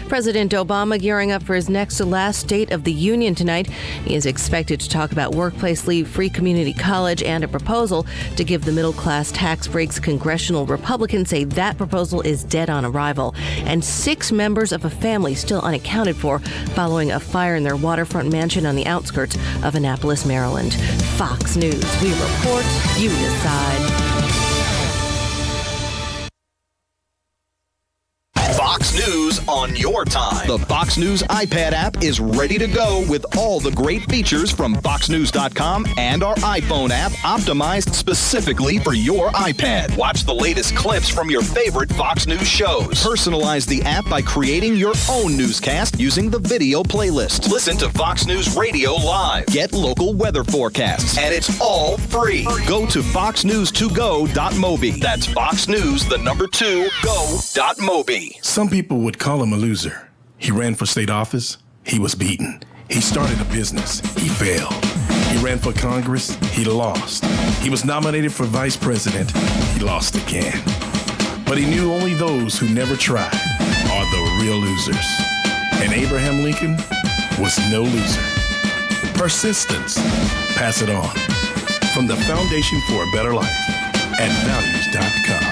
President Obama gearing up for his next to last State of the Union tonight. He is expected to talk about workplace leave, free community college, and a proposal to give the middle class tax breaks. Congressional Republicans say that proposal is dead on arrival. And 6 members of a family still unaccounted for following a fire in their waterfront mansion on the outskirts of Annapolis, Maryland. Fox News. We report, you decide. Fox News on your time. The Fox News iPad app is ready to go with all the great features from foxnews.com and our iPhone app optimized specifically for your iPad. Watch the latest clips from your favorite Fox News shows. Personalize the app by creating your own newscast using the video playlist. Listen to Fox News Radio live. Get local weather forecasts. And it's all free. Go to foxnews2go.mobi. That's foxnews2go.mobi. Some people would call him a loser. He ran for state office. He was beaten. He started a business. He failed. He ran for Congress. He lost. He was nominated for vice president. He lost again. But he knew only those who never try are the real losers. And Abraham Lincoln was no loser. Persistence. Pass it on. From the Foundation for a Better Life at values.com.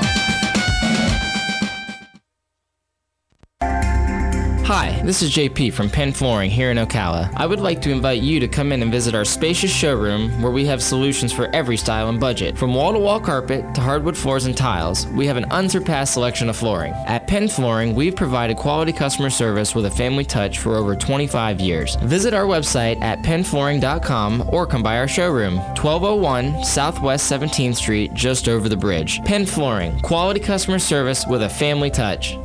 Hi, this is JP from Penn Flooring here in Ocala. I would like to invite you to come in and visit our spacious showroom where we have solutions for every style and budget. From wall-to-wall carpet to hardwood floors and tiles, we have an unsurpassed selection of flooring. At Penn Flooring, we've provided quality customer service with a family touch for over 25 years. Visit our website at pennflooring.com or come by our showroom, 1201 Southwest 17th Street, just over the bridge. Penn Flooring, quality customer service with a family touch.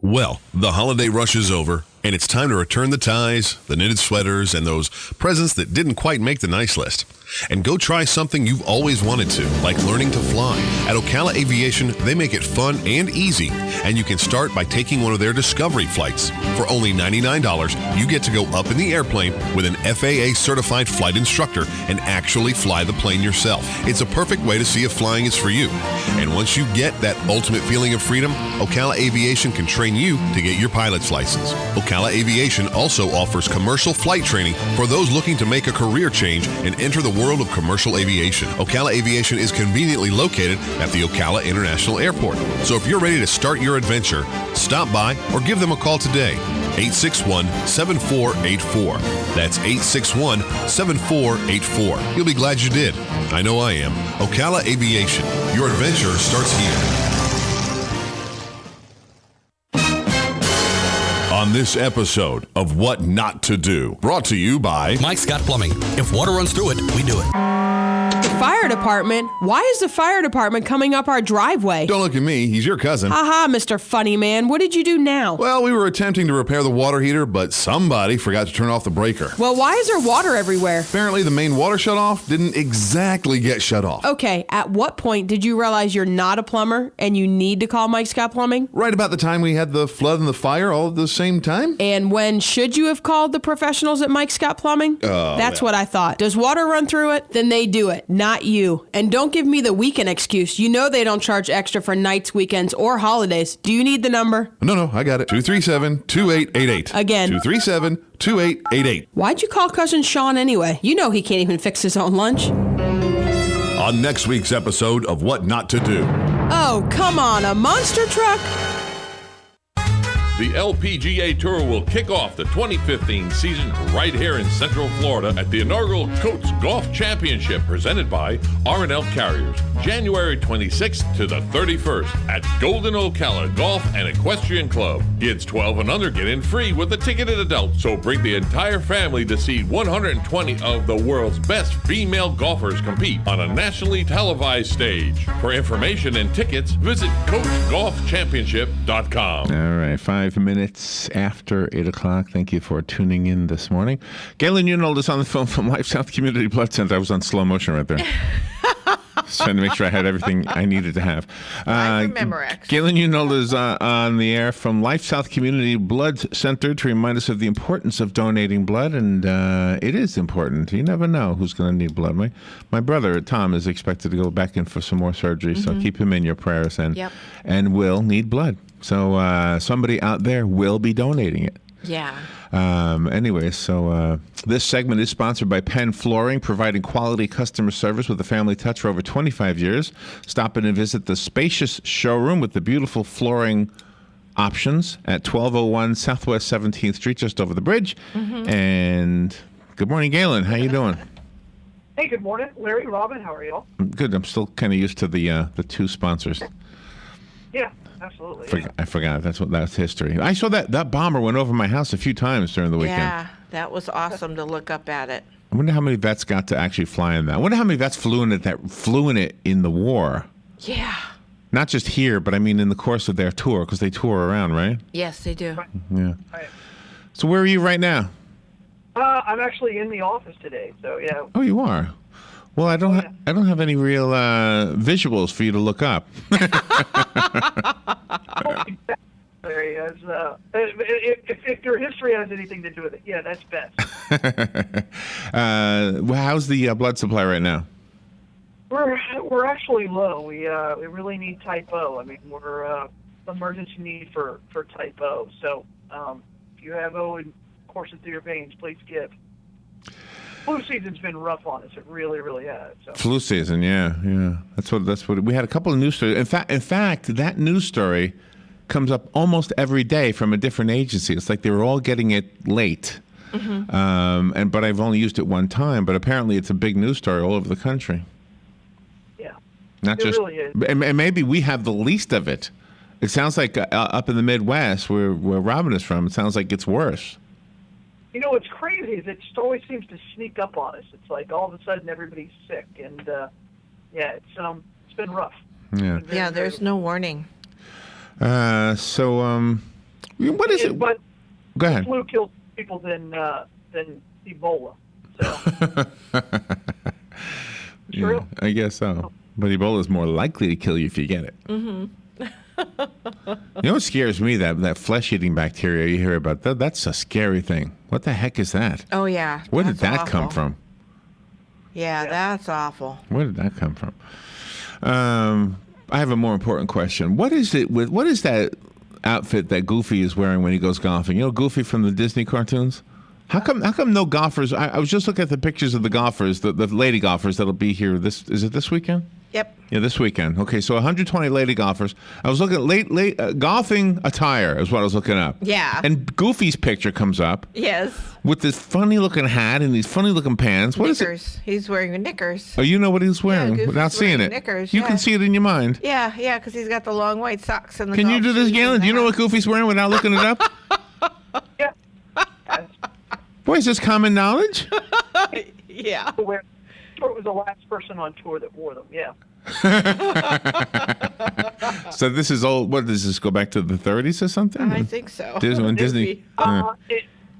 Well, the holiday rush is over, and it's time to return the ties, the knitted sweaters, and those presents that didn't quite make the nice list. And go try something you've always wanted to, like learning to fly. At Ocala Aviation, they make it fun and easy, and you can start by taking one of their Discovery flights. For only $99, you get to go up in the airplane with an FAA-certified flight instructor and actually fly the plane yourself. It's a perfect way to see if flying is for you. And once you get that ultimate feeling of freedom, Ocala Aviation can train you to get your pilot's license. Ocala Aviation also offers commercial flight training for those looking to make a career change and enter the world of commercial aviation. Ocala Aviation is conveniently located at the Ocala International Airport. So if you're ready to start your adventure, stop by or give them a call today. 861-7484. That's 861-7484. You'll be glad you did. I know I am. Ocala Aviation. Your adventure starts here. On this episode of What Not to Do, brought to you by Mike Scott Plumbing. If water runs through it, we do it. The fire department? Why is the fire department coming up our driveway? Don't look at me. He's your cousin. Haha, Mr. Funny Man. What did you do now? Well, we were attempting to repair the water heater, but somebody forgot to turn off the breaker. Well, why is there water everywhere? Apparently, the main water shutoff didn't exactly get shut off. Okay, at what point did you realize you're not a plumber and you need to call Mike Scott Plumbing? Right about the time we had the flood and the fire all at the same time. And when should you have called the professionals at Mike Scott Plumbing? That's what I thought. Does water run through it? Then they do it, not you. And don't give me the weekend excuse. You know they don't charge extra for nights, weekends, or holidays. Do you need the number? No, I got it. 237-2888. Again. 237-2888. Why'd you call cousin Sean anyway? You know he can't even fix his own lunch. On next week's episode of What Not to Do. Oh, come on, a monster truck? The LPGA Tour will kick off the 2015 season right here in Central Florida at the inaugural Coates Golf Championship presented by R&L Carriers, January 26th to the 31st at Golden Ocala Golf and Equestrian Club. Kids 12 and under get in free with a ticketed adult, so bring the entire family to see 120 of the world's best female golfers compete on a nationally televised stage. For information and tickets, visit CoachGolfChampionship.com. All right, 5 minutes after 8 o'clock. Thank you for tuning in this morning. Galen Unold is on the phone from LifeSouth Community Blood Center. I was on slow motion right there. Just trying to make sure I had everything I needed to have. I remember, actually. Galen Unold is on the air from LifeSouth Community Blood Center to remind us of the importance of donating blood, and it is important. You never know who's going to need blood. My brother, Tom, is expected to go back in for some more surgery, so keep him in your prayers and will need blood. So somebody out there will be donating it. Yeah. Anyway, so this segment is sponsored by Penn Flooring, providing quality customer service with a family touch for over 25 years. Stop in and visit the spacious showroom with the beautiful flooring options at 1201 Southwest 17th Street, just over the bridge. And good morning, Galen. How you doing? Hey, good morning, Larry, Robin. How are y'all? Good. I'm still kind of used to the two sponsors. Yeah, absolutely. I forgot. That's history. I saw that bomber went over my house a few times during the weekend. Yeah, that was awesome to look up at it. I wonder how many vets got to actually fly in that. I wonder how many vets flew in it in the war. Yeah. Not just here, but I mean in the course of their tour, because they tour around, right? Yes, they do. Yeah. Right. So where are you right now? I'm actually in the office today, so yeah. Oh, you are. Well, I don't have any real visuals for you to look up. Larry, if your history has anything to do with it, yeah, that's best. How's the blood supply right now? We're actually low. We really need type O. I mean, we're emergency need for type O. So if you have O and coursing through your veins, please give. Flu season's been rough on us. It really, really has. So. Flu season, yeah. That's what we had a couple of news stories. In fact, that news story comes up almost every day from a different agency. It's like they were all getting it late. But I've only used it one time. But apparently, it's a big news story all over the country. Yeah, not it just, really is. And maybe we have the least of it. It sounds like up in the Midwest, where Robin is from, it sounds like it's worse. You know what's crazy is it just always seems to sneak up on us. It's like all of a sudden everybody's sick, and it's been rough. Yeah. Yeah, there's no warning. What is it? But go ahead. Flu kills people than Ebola. So. True. Yeah, I guess so. But Ebola is more likely to kill you if you get it. You know what scares me? That flesh-eating bacteria you hear about. That's a scary thing. What the heck is that? Oh, yeah. Where did that come from? Yeah, that's awful. Where did that come from? I have a more important question. What is that outfit that Goofy is wearing when he goes golfing? You know Goofy from the Disney cartoons? How come no golfers? I was just looking at the pictures of the golfers, the lady golfers that'll be here. Is it this weekend? Yep. Yeah, this weekend. Okay, so 120 lady golfers. I was looking at late golfing attire is what I was looking up. Yeah. And Goofy's picture comes up. Yes. With this funny looking hat and these funny looking pants. What knickers. is it? He's wearing knickers. Oh, you know what he's wearing without seeing it. Knickers, you can see it in your mind. Yeah, because he's got the long white socks and the. Can you do this, Galen? Do you know what Goofy's wearing without looking it up? Yeah. Boy, is this common knowledge? Yeah. It was the last person on tour that wore them. Yeah. So this is old. What does this go back to the 30s or something? I think so. Disney.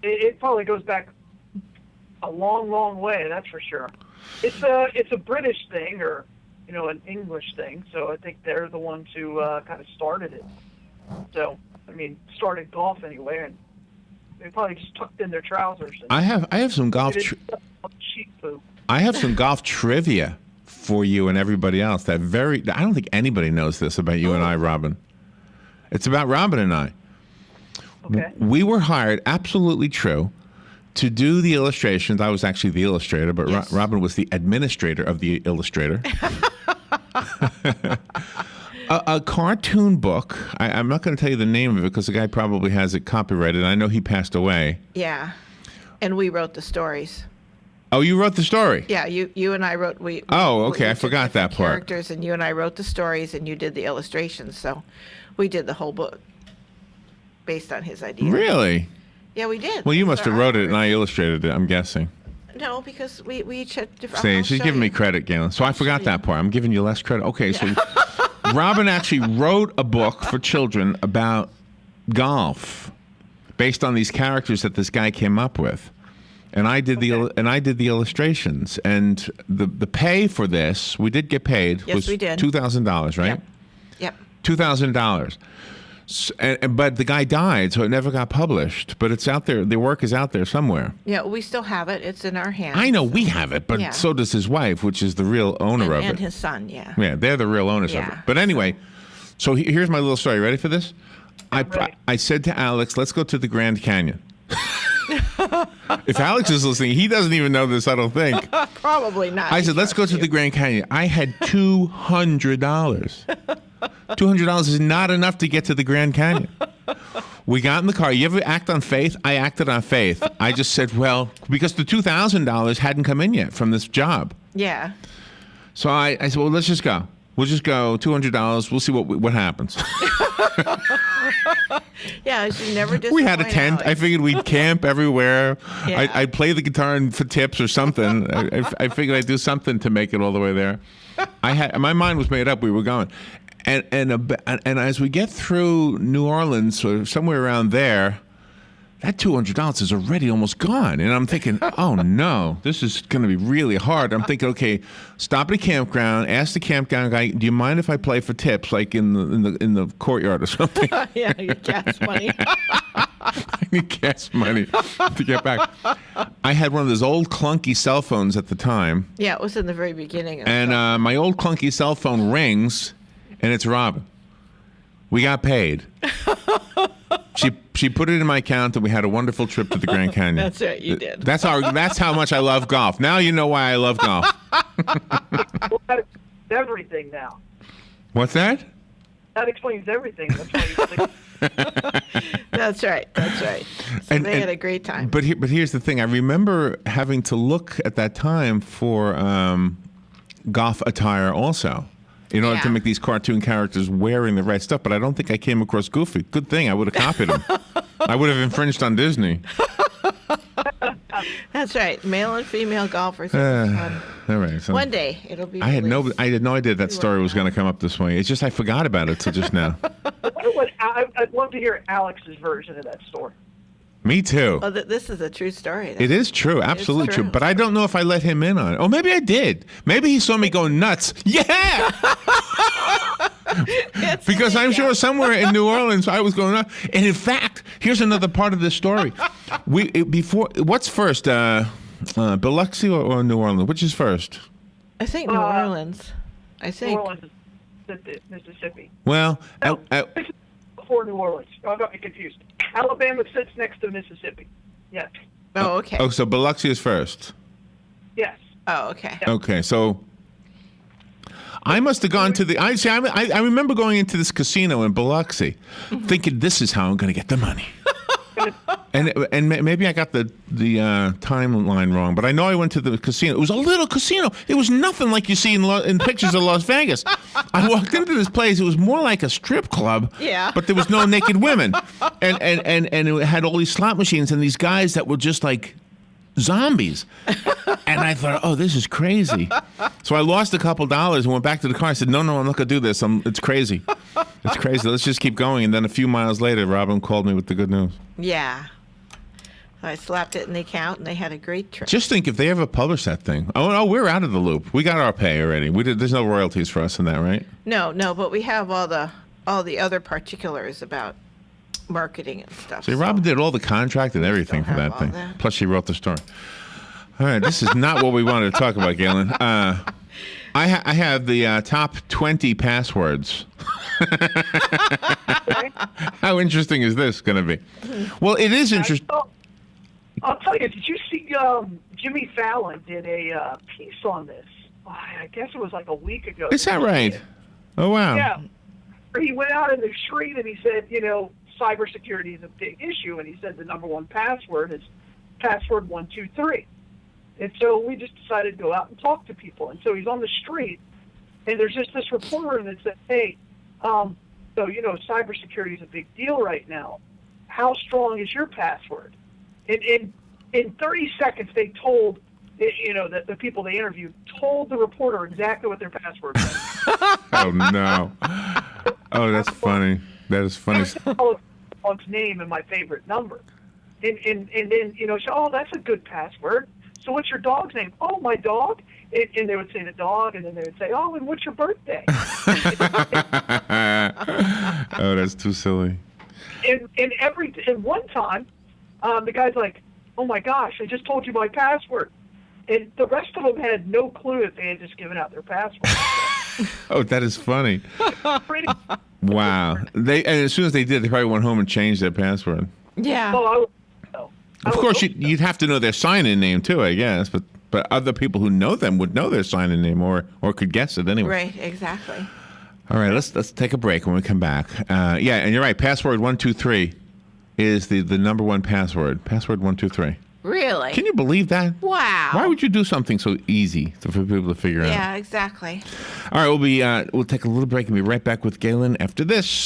It probably goes back a long, long way. That's for sure. It's a British thing or an English thing. So I think they're the ones who kind of started it. So started golf anyway, and they probably just tucked in their trousers. I have some golf. Sheep food. I have some golf trivia for you and everybody else. I don't think anybody knows this about you and I, Robin. It's about Robin and I. Okay. We were hired, absolutely true, to do the illustrations. I was actually the illustrator, but Yes. Robin was the administrator of the illustrator. A cartoon book. I'm not going to tell you the name of it because the guy probably has it copyrighted. I know he passed away. Yeah, and we wrote the stories. Oh, you wrote the story? Yeah, you and I wrote. Oh, okay. I took forgot that different part. Characters, and you and I wrote the stories, and you did the illustrations. So, we did the whole book based on his idea. Really? Yeah, we did. Well, you must Those have are wrote it ours. and I illustrated it, I'm guessing. No, because we each had different. See, I'll she's show giving me you. credit, Galen. So I forgot that part. I'm giving you less credit. Okay, so Robin actually wrote a book for children about golf based on these characters that this guy came up with. And I did the illustrations. And the pay for this, we did get paid, Yes, was we did. $2,000, right? Yep. $2,000. But the guy died, so it never got published. But it's out there. The work is out there somewhere. Yeah, we still have it. It's in our hands. I know we have it, but Yeah. so does his wife, which is the real owner of and it. his son. Yeah. Yeah, they're the real owners of it. Yeah. But anyway, so here's my little story. Ready for this? I said to Alex, let's go to the Grand Canyon. If Alex is listening, he doesn't even know this, I don't think. Probably not. I said, let's go to the Grand Canyon. I had $200. $200 is not enough to get to the Grand Canyon. We got in the car. You ever act on faith? I acted on faith. I just said, well, because the $2,000 hadn't come in yet from this job. Yeah. So I said, well, let's just go. We'll just go, $200. We'll see what happens. Yeah, she never disappoint We had a tent. Alex. I figured we'd camp everywhere. Yeah. I'd play the guitar for tips or something. I figured I'd do something to make it all the way there. My mind was made up. We were going. And as we get through New Orleans or somewhere around there, that $200 is already almost gone. And I'm thinking, oh no, this is going to be really hard. I'm thinking, okay, stop at a campground, ask the campground guy, do you mind if I play for tips, like in the courtyard or something? Yeah, your gas money. I need gas money to get back. I had one of those old clunky cell phones at the time. Yeah, it was in the very beginning. And my old clunky cell phone rings, and it's Robin. We got paid. She put it in my account, and we had a wonderful trip to the Grand Canyon. That's right, you did. That's how much I love golf. Now you know why I love golf. Well, that's everything now. What's that? That explains everything. That's why you think. That's right. That's right. So they had a great time. But here's the thing. I remember having to look at that time for golf attire also, in order to make these cartoon characters wearing the right stuff. But I don't think I came across Goofy. Good thing. I would have copied him. I would have infringed on Disney. That's right. Male and female golfers. Fun. All right. So One day it'll be. I had no idea that story was going to come up this way. It's just I forgot about it till just now. I'd love to hear Alex's version of that story. Me too. Oh, this is a true story. It is true, absolutely true. But I don't know if I let him in on it. Oh, maybe I did. Maybe he saw me go nuts. Yeah. Because I'm sure somewhere in New Orleans I was going nuts. And in fact, here's another part of this story. What's first, Biloxi or New Orleans? Which is first? I think New Orleans. I think. New Orleans, Mississippi. Well, Before New Orleans. I got me confused. Alabama sits next to Mississippi. Yes. Oh, okay. Oh, so Biloxi is first. Yes. Oh, okay. Okay, so I must have gone to the. I remember going into this casino in Biloxi, thinking this is how I'm going to get the money. And maybe I got the timeline wrong, but I know I went to the casino. It was a little casino. It was nothing like you see in pictures of Las Vegas. I walked into this place. It was more like a strip club. Yeah. But there was no naked women, and it had all these slot machines and these guys that were just like zombies. And I thought, oh, this is crazy. So I lost a couple dollars and went back to the car. I said, no, I'm not going to do this. It's crazy. It's crazy. Let's just keep going. And then a few miles later, Robin called me with the good news. Yeah. So I slapped it in the account, and they had a great trip. Just think if they ever publish that thing. Oh, we're out of the loop. We got our pay already. There's no royalties for us in that, right? No, but we have all the other particulars about marketing and stuff. See, Robin did all the contract and everything for that thing. Plus, she wrote the story. All right, this is not what we wanted to talk about, Galen. I have the top 20 passwords. How interesting is this going to be? Well, it is interesting. I'll tell you, did you see Jimmy Fallon did a piece on this? I guess it was like a week ago. Is that right? Oh, wow. Yeah. He went out in the street and he said, cybersecurity is a big issue. And he said the number one password is password 123. And so we just decided to go out and talk to people. And so he's on the street, and there's just this reporter that said, hey, cybersecurity is a big deal right now. How strong is your password? In 30 seconds, they told, that the people they interviewed told the reporter exactly what their password was. Oh, no. Oh, that's funny. That is funny. One's name and my favorite number. And then, oh, that's a good password. So what's your dog's name? Oh, my dog. And they would say the dog, and then they would say, oh, and what's your birthday? Oh, that's too silly. And one time, the guy's like, oh, my gosh, I just told you my password. And the rest of them had no clue if they had just given out their password. Oh, that is funny. Pretty. Wow. And as soon as they did, they probably went home and changed their password. Yeah. Well, Of course, you'd have to know their sign-in name too, I guess. But other people who know them would know their sign-in name or could guess it anyway. Right, exactly. All right, let's take a break when we come back. Yeah, and you're right. Password 123 is the number one password. Password 123. Really? Can you believe that? Wow. Why would you do something so easy for people to figure out? Yeah, exactly. All right, we'll take a little break and be right back with Galen after this.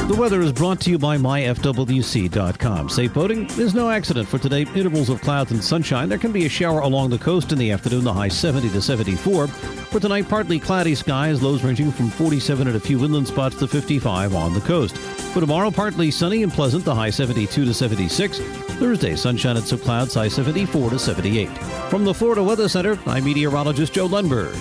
The weather is brought to you by myfwc.com. Safe boating is no accident for today. Intervals of clouds and sunshine. There can be a shower along the coast in the afternoon, the high 70 to 74. For tonight, partly cloudy skies, lows ranging from 47 at a few inland spots to 55 on the coast. For tomorrow, partly sunny and pleasant, the high 72 to 76. Thursday, sunshine and some clouds, high 74 to 78. From the Florida Weather Center, I'm meteorologist Joe Lundberg.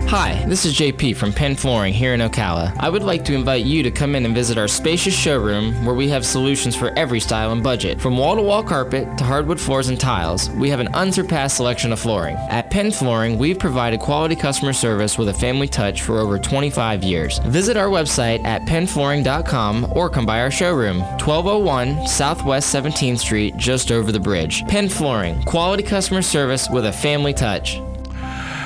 Hi, this is JP from Penn Flooring here in Ocala. I would like to invite you to come in and visit our spacious showroom where we have solutions for every style and budget. From wall-to-wall carpet to hardwood floors and tiles, we have an unsurpassed selection of flooring. At Penn Flooring, we've provided quality customer service with a family touch for over 25 years. Visit our website at pennflooring.com or come by our showroom, 1201 Southwest 17th Street, just over the bridge. Penn Flooring, quality customer service with a family touch.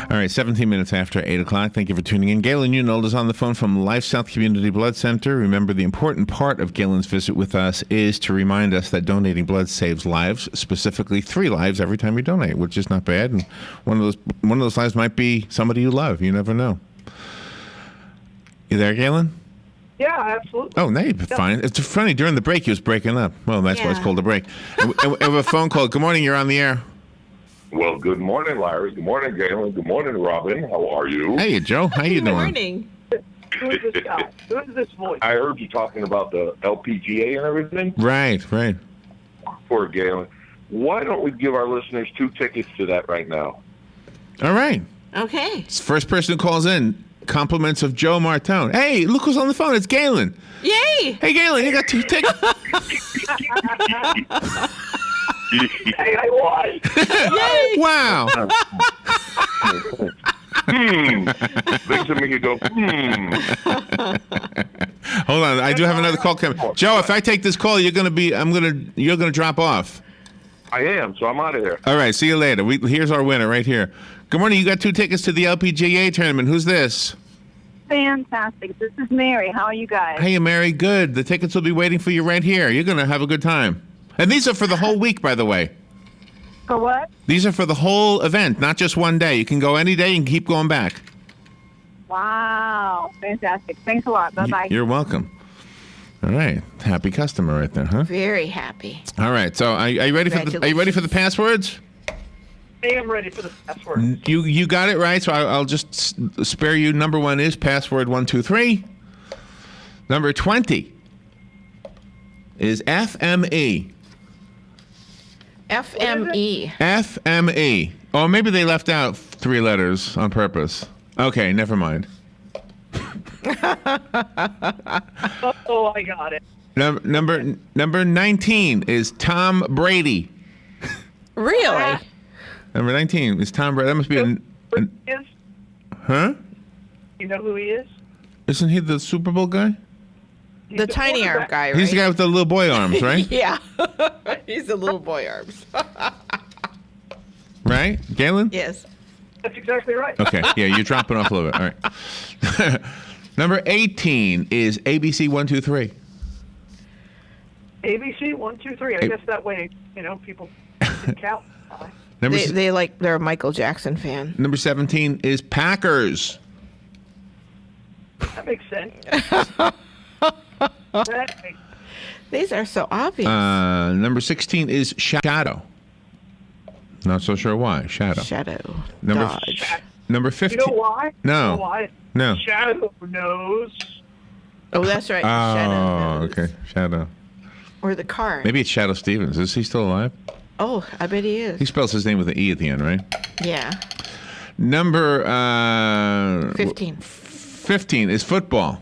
All right, 17 minutes after 8 o'clock. Thank you for tuning in. Galen Unold is on the phone from LifeSouth Community Blood Center. Remember, the important part of Galen's visit with us is to remind us that donating blood saves lives, specifically 3 lives every time you donate, which is not bad. And one of those lives might be somebody you love. You never know. You there, Galen? Yeah, absolutely. Oh, now you're fine. It's funny, during the break, he was breaking up. Well, that's why it's called a break. And we have a phone call. Good morning, you're on the air. Well, good morning, Larry. Good morning, Galen. Good morning, Robin. How are you? Hey, Joe. How you doing? Good morning. Who is this guy? Who is this voice? I heard you talking about the LPGA and everything. Right. Poor Galen. Why don't we give our listeners 2 tickets to that right now? All right. Okay. It's the first person who calls in. Compliments of Joe Martone. Hey, look who's on the phone. It's Galen. Yay. Hey, Galen, you got 2 tickets. Hey, I won! Yay. Wow. Makes it make you go, Hold on, I do have another call coming. Joe, if I take this call, you're gonna drop off. I am, so I'm out of here. All right, see you later. Here's our winner right here. Good morning. You got 2 tickets to the LPGA tournament. Who's this? Fantastic. This is Mary. How are you guys? Hey, Mary. Good. The tickets will be waiting for you right here. You're gonna have a good time. And these are for the whole week, by the way. For what? These are for the whole event, not just one day. You can go any day and keep going back. Wow. Fantastic. Thanks a lot. Bye-bye. You're welcome. All right. Happy customer right there, huh? Very happy. All right. So are you ready for the passwords? I am ready for the password. You got it right, so I'll just spare you. Number 1 is password 123. Number 20 is FME. FME. FME. Oh, maybe they left out 3 letters on purpose. Okay, never mind. Oh, I got it. Number 19 is Tom Brady. Really? Number 19 is Tom Brady. That must be Huh? You know who he is? Isn't he the Super Bowl guy? The tiny arm guy, right? He's the guy with the little boy arms, right? Yeah. He's the little boy arms. Right? Galen? Yes. That's exactly right. Okay. Yeah, you're dropping off a little bit. All right. Number 18 is ABC 123. ABC 123. I guess that way, people can count. They're a Michael Jackson fan. Number 17 is Packers. That makes sense. These are so obvious. Number 16 is Shadow. Not so sure why. Shadow. Dodge. Number 15. You know why? No. You know why? No. Shadow knows. Oh, that's right. Oh, Shadow knows. okay. Shadow. Or the car. Maybe it's Shadow Stevens. Is he still alive? Oh, I bet he is. He spells his name with an E at the end, right? Yeah. Number 15. 15 is football.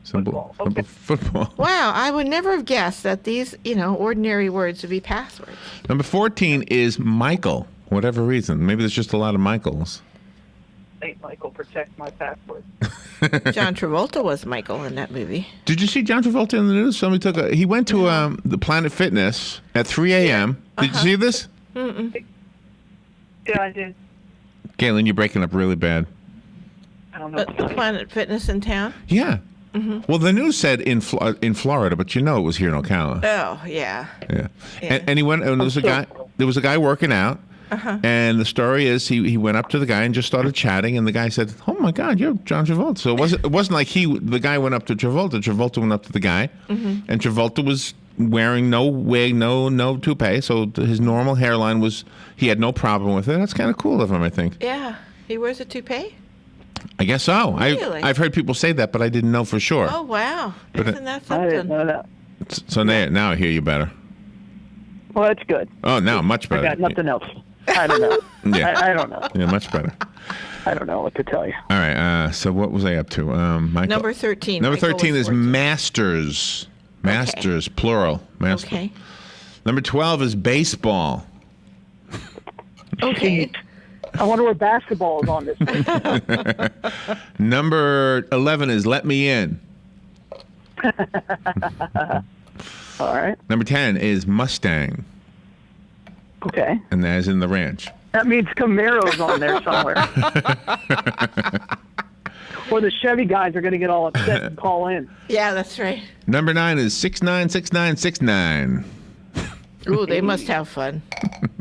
Simple football. Wow, I would never have guessed that these, ordinary words would be passwords. Number 14 is Michael. Whatever reason. Maybe there's just a lot of Michaels. Saint Michael, protect my password. John Travolta was Michael in that movie. Did you see John Travolta in the news? He went to the Planet Fitness at 3 a.m. Did you see this? Mm-mm. Yeah, I did. Galen, you're breaking up really bad. I don't know. Planet Fitness in town? Yeah. Mm-hmm. Well, the news said in Florida, but it was here in Ocala. Oh, yeah. Yeah. And he went, and there was a guy working out. Uh-huh. And the story is he went up to the guy and just started chatting, and the guy said, "Oh my God, you're John Travolta." So it wasn't like the guy went up to Travolta. Travolta went up to the guy, Mm-hmm. and Travolta was wearing no wig, no toupee, so his normal hairline he had no problem with it. That's kind of cool of him, I think. Yeah. He wears a toupee? I guess so. Really? I've heard people say that, but I didn't know for sure. Oh, wow. But Isn't that something? I didn't know that. So now I hear you better. Well, that's good. Oh, now much better. I got nothing else. I don't know. Yeah. I don't know. Yeah, much better. I don't know what to tell you. All right. So what was I up to? Michael? Number 13. Number Michael 13 was is 14. masters. Masters, plural. Masters. Okay. Number 12 is baseball. Okay. I wonder where basketball is on this list. Number 11 is let me in. All right. Number 10 is Mustang. Okay. And that is in the ranch. That means Camaro's on there somewhere. Or the Chevy guys are going to get all upset and call in. Yeah, that's right. Number 9 is 696969. Ooh, they must have fun.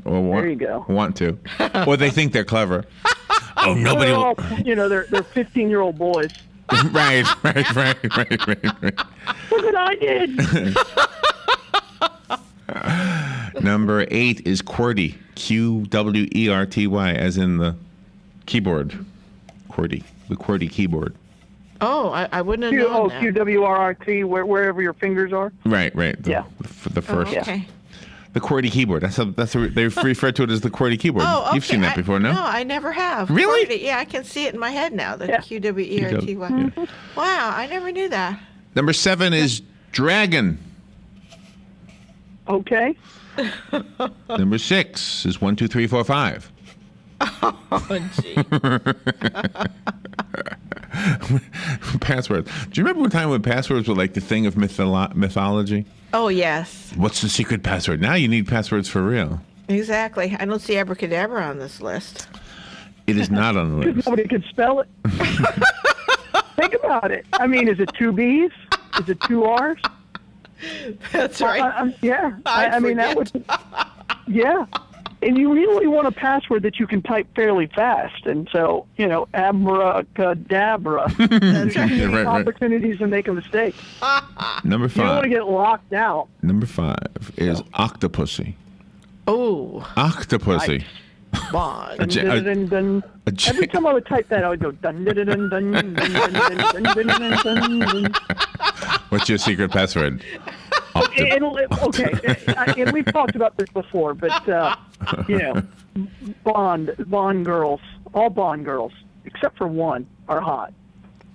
There you go. Want to. Or they think they're clever. Oh, nobody will. They're 15-year-old boys. Right. Look what I did. Number 8 is QWERTY. QWERTY, as in the keyboard. QWERTY. The QWERTY keyboard. Oh, I wouldn't have known that. QWRRT, wherever your fingers are. Right. Yeah. The first. Oh, okay. The QWERTY keyboard. They refer to it as the QWERTY keyboard. Oh, okay. You've seen that before, no? No, I never have. Really? QWERTY. Yeah, I can see it in my head now. The QWERTY. Yeah. Wow, I never knew that. Number 7 is dragon. Okay. Number 6 is 1, 2, 3, 4, 5. Oh, gee. Passwords. Do you remember one time when passwords were like the thing of mythology? Oh, yes. What's the secret password? Now you need passwords for real. Exactly. I don't see abracadabra on this list. It is not on the list. Because nobody could spell it. Think about it. I mean, is it 2 B's? Is it 2 R's? That's right. Yeah. I mean, that would. Yeah. And you really want a password that you can type fairly fast. And so, abracadabra. That's right. Right. Opportunities to make a mistake. Number You don't want 5. to get locked out. Number 5 is octopussy. Oh, Octopussy. Bond. A j- a- Dun, dun, a dun. j- Every time I would type that, I would go dun dun dun dun dun dun dun dun dun dun. What's your secret password? Okay, and we've talked about this before, but Bond girls, all Bond girls, except for one, are hot.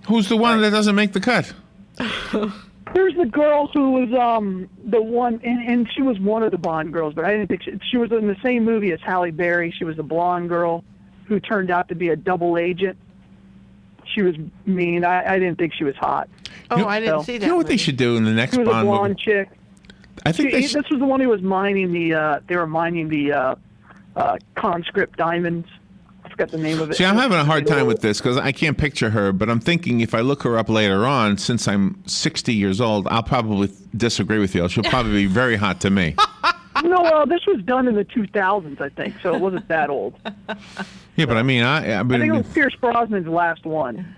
Who's the one that doesn't make the cut? There's the girl who was the one, and she was one of the Bond girls, but I didn't think she was in the same movie as Halle Berry. She was a blonde girl who turned out to be a double agent. She was mean. I didn't think she was hot. Oh, I didn't see that. You know what they should do in the next She was a Bond blonde movie? chick. I think This was the one who was mining the. They were mining the conscript diamonds. I forgot the name of it. See, I'm having a hard time with this because I can't picture her, but I'm thinking if I look her up later on, since I'm 60 years old, I'll probably disagree with you. She'll probably be very hot to me. No, this was done in the 2000s, I think, so it wasn't that old. Yeah, but I mean, I think it was Pierce Brosnan's last one.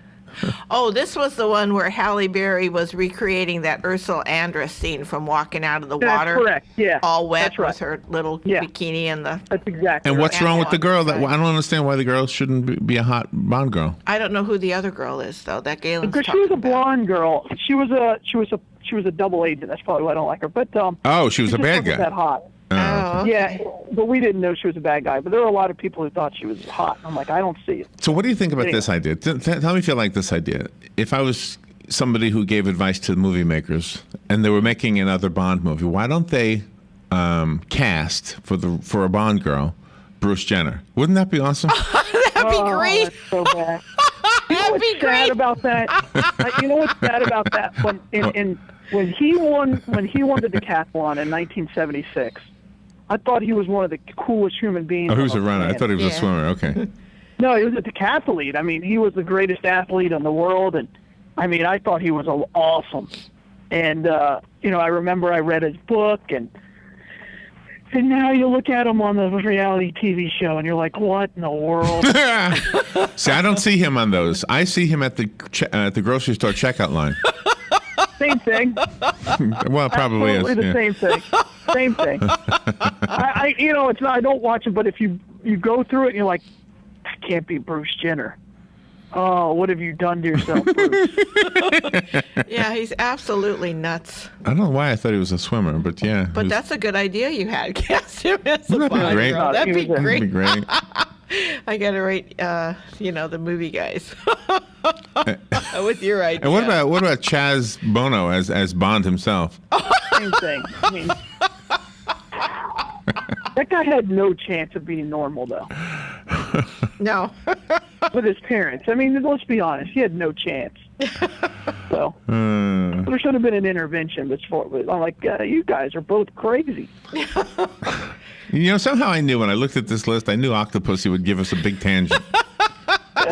Oh, this was the one where Halle Berry was recreating that Ursula Andress scene from Walking Out of the That's Water. correct, yeah. All wet That's right. with her little bikini and the... That's exactly And what's wrong with the girl? Right. I don't understand why the girl shouldn't be a hot Bond girl. I don't know who the other girl is, though. That Galen's Because she was a blonde girl. She was a double agent. That's probably why I don't like her. But Oh, she was a just bad wasn't guy. that hot. Oh, okay. Yeah, but we didn't know she was a bad guy. But there were a lot of people who thought she was hot. I'm like, I don't see it. So what do you think about Anyway. this idea? Tell me if you like this idea. If I was somebody who gave advice to the movie makers, and they were making another Bond movie. Why don't they cast for a Bond girl, Bruce Jenner? Wouldn't that be awesome? That'd be great. That's so bad. You know what's sad about that? You know what's sad about that? When he won the decathlon in 1976, I thought he was one of the coolest human beings. Oh, he was a runner. I planet. thought he was a swimmer. Okay. No, he was a decathlete. I mean, he was the greatest athlete in the world, and I mean, I thought he was awesome. And you know, I remember I read his book, and now you look at him on the reality TV show, and you're like, what in the world? See, I don't see him on those. I see him at the grocery store checkout line. Same thing. Well, probably Absolutely is. the same thing. Same thing. I you know, it's not. I don't watch it, but if you go through it, and you're like, that can't be Bruce Jenner. Oh, what have you done to yourself, Bruce? Yeah, he's absolutely nuts. I don't know why I thought he was a swimmer, but yeah. But that's a good idea you had. Cast him as a Wouldn't that be Bond great? girl. That'd be great. That'd be great. I gotta rate, the movie guys with your idea. And what about Chaz Bono as Bond himself? Same thing. I mean, that guy had no chance of being normal, though. No. With his parents. I mean, let's be honest. He had no chance. So there should have been an intervention before. I'm like, you guys are both crazy. You know, somehow I knew when I looked at this list, I knew Octopussy would give us a big tangent.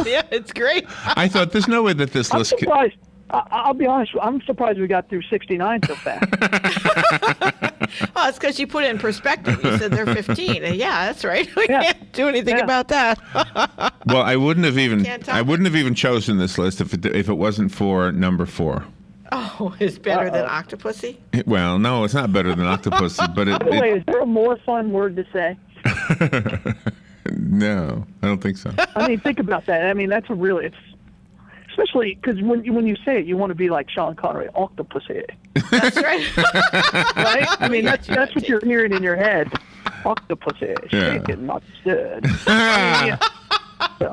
Yeah, it's great. I thought there's no way that this I'm list surprised. I'll be honest. I'm surprised we got through 69 so fast. Well, it's because you put it in perspective. You said they're 15. And yeah, that's right. We can't do anything about that. Well, I wouldn't have even chosen this list if it wasn't for number 4. Oh, it's better than Octopussy? Well, no, it's not better than Octopussy, but By the way, is there a more fun word to say? No, I don't think so. I mean, think about that. I mean, that's especially because when you say it, you want to be like Sean Connery, Octopussy. That's right. Right? I mean, that's what you're hearing in your head. Octopussy, shaken, not stirred. So,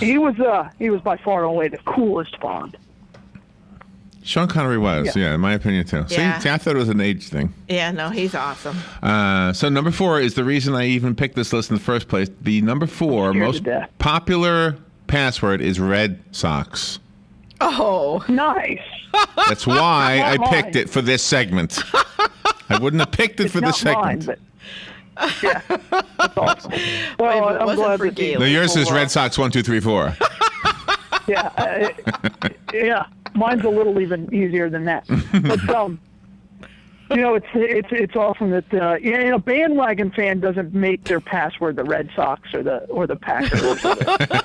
he was by far and away the coolest Bond. Sean Connery was, in my opinion, too. Yeah. See, I thought it was an age thing. Yeah, no, he's awesome. So number 4 is the reason I even picked this list in the first place. The number 4 most popular password is Red Sox. Oh, nice. That's why I picked it for this segment. I wouldn't have picked it for this segment. Mine, but, yeah, that's awesome. Well, I'm glad that No, yours is Red Sox 1, 2, 3, 4. Yeah, yeah. Mine's a little even easier than that. But you know, it's awesome that a bandwagon fan doesn't make their password the Red Sox or the Packers.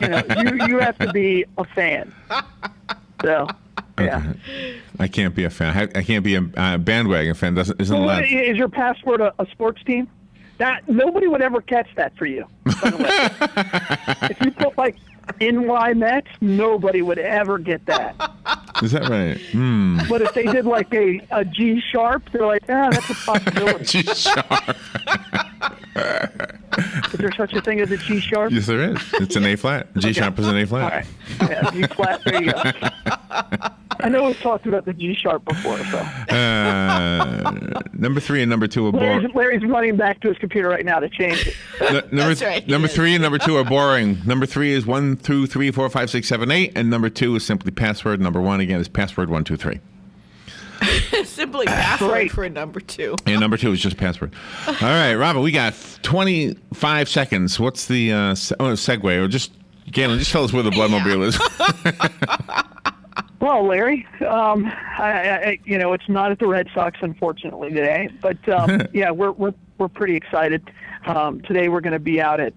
You know, you have to be a fan. So, yeah. Okay. I can't be a fan. I can't be a bandwagon fan. Isn't allowed. Is your password a sports team? That nobody would ever catch that for you. By the way. If you put like NY Mets, nobody would ever get that. Is that right? But if they did like a G sharp, they're like, that's a possibility. G sharp. Is there such a thing as a G sharp? Yes, there is. It's an A flat. G sharp is an A flat. All right. Yeah, G flat. There you go. I know we've talked about the G sharp before, so. Number 3 and number 2 are boring. Larry's running back to his computer right now to change it. That's right. Number 3 and number 2 are boring. Number 3 is 1, 2, 3, 4, 5, 6, 7, 8, and number 2 is simply password. Number 1 again is password 1, 2, 3. Simply password for number 2. And number 2 is just password. All right, Robin, we got 25 seconds. What's the segue? Or just Galen, just tell us where the Bloodmobile is. Well, Larry, I it's not at the Red Sox, unfortunately, today. But yeah, we're pretty excited. Today we're going to be out at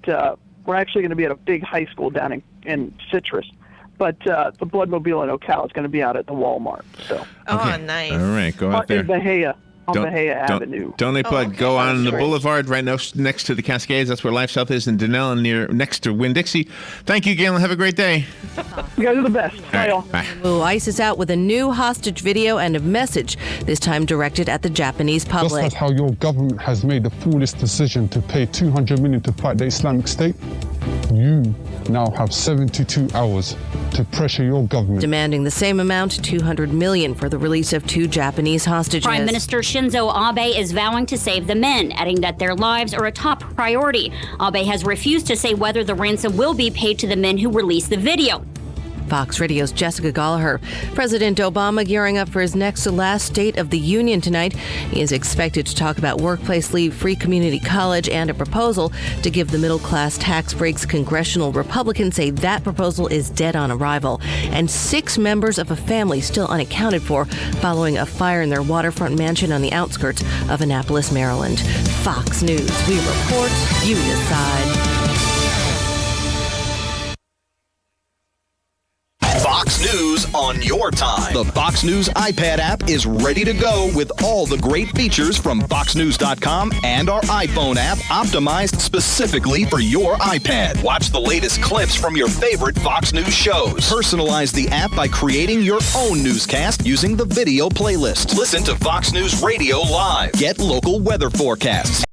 we're actually going to be at a big high school down in Citrus. But the Bloodmobile in Ocala is going to be out at the Walmart. So. Oh, nice. All right, go out there. In Bahia. On Bahia Avenue. Donate blood. Okay. Go on the boulevard right next to the Cascades. That's where LifeSouth is in Denell and next to Winn-Dixie. Thank you, Galen. Have a great day. You guys are the best. Bye, y'all. Bye. Well, ICE is out with a new hostage video and a message, this time directed at the Japanese public. Just like how your government has made the foolish decision to pay $200 million to fight the Islamic State, You now have 72 hours to pressure your government. Demanding the same amount, $200 million, for the release of 2 Japanese hostages. Prime Minister Shinzo Abe is vowing to save the men, adding that their lives are a top priority. Abe has refused to say whether the ransom will be paid to the men who released the video. Fox Radio's Jessica Gallagher. President Obama gearing up for his next to last State of the Union tonight. He is expected to talk about workplace leave, free community college, and a proposal to give the middle class tax breaks. Congressional Republicans say that proposal is dead on arrival. And 6 members of a family still unaccounted for following a fire in their waterfront mansion on the outskirts of Annapolis, Maryland. Fox News. We report, you decide. Fox News on your time. The Fox News iPad app is ready to go with all the great features from FoxNews.com and our iPhone app, optimized specifically for your iPad. Watch the latest clips from your favorite Fox News shows. Personalize the app by creating your own newscast using the video playlist. Listen to Fox News Radio live. Get local weather forecasts.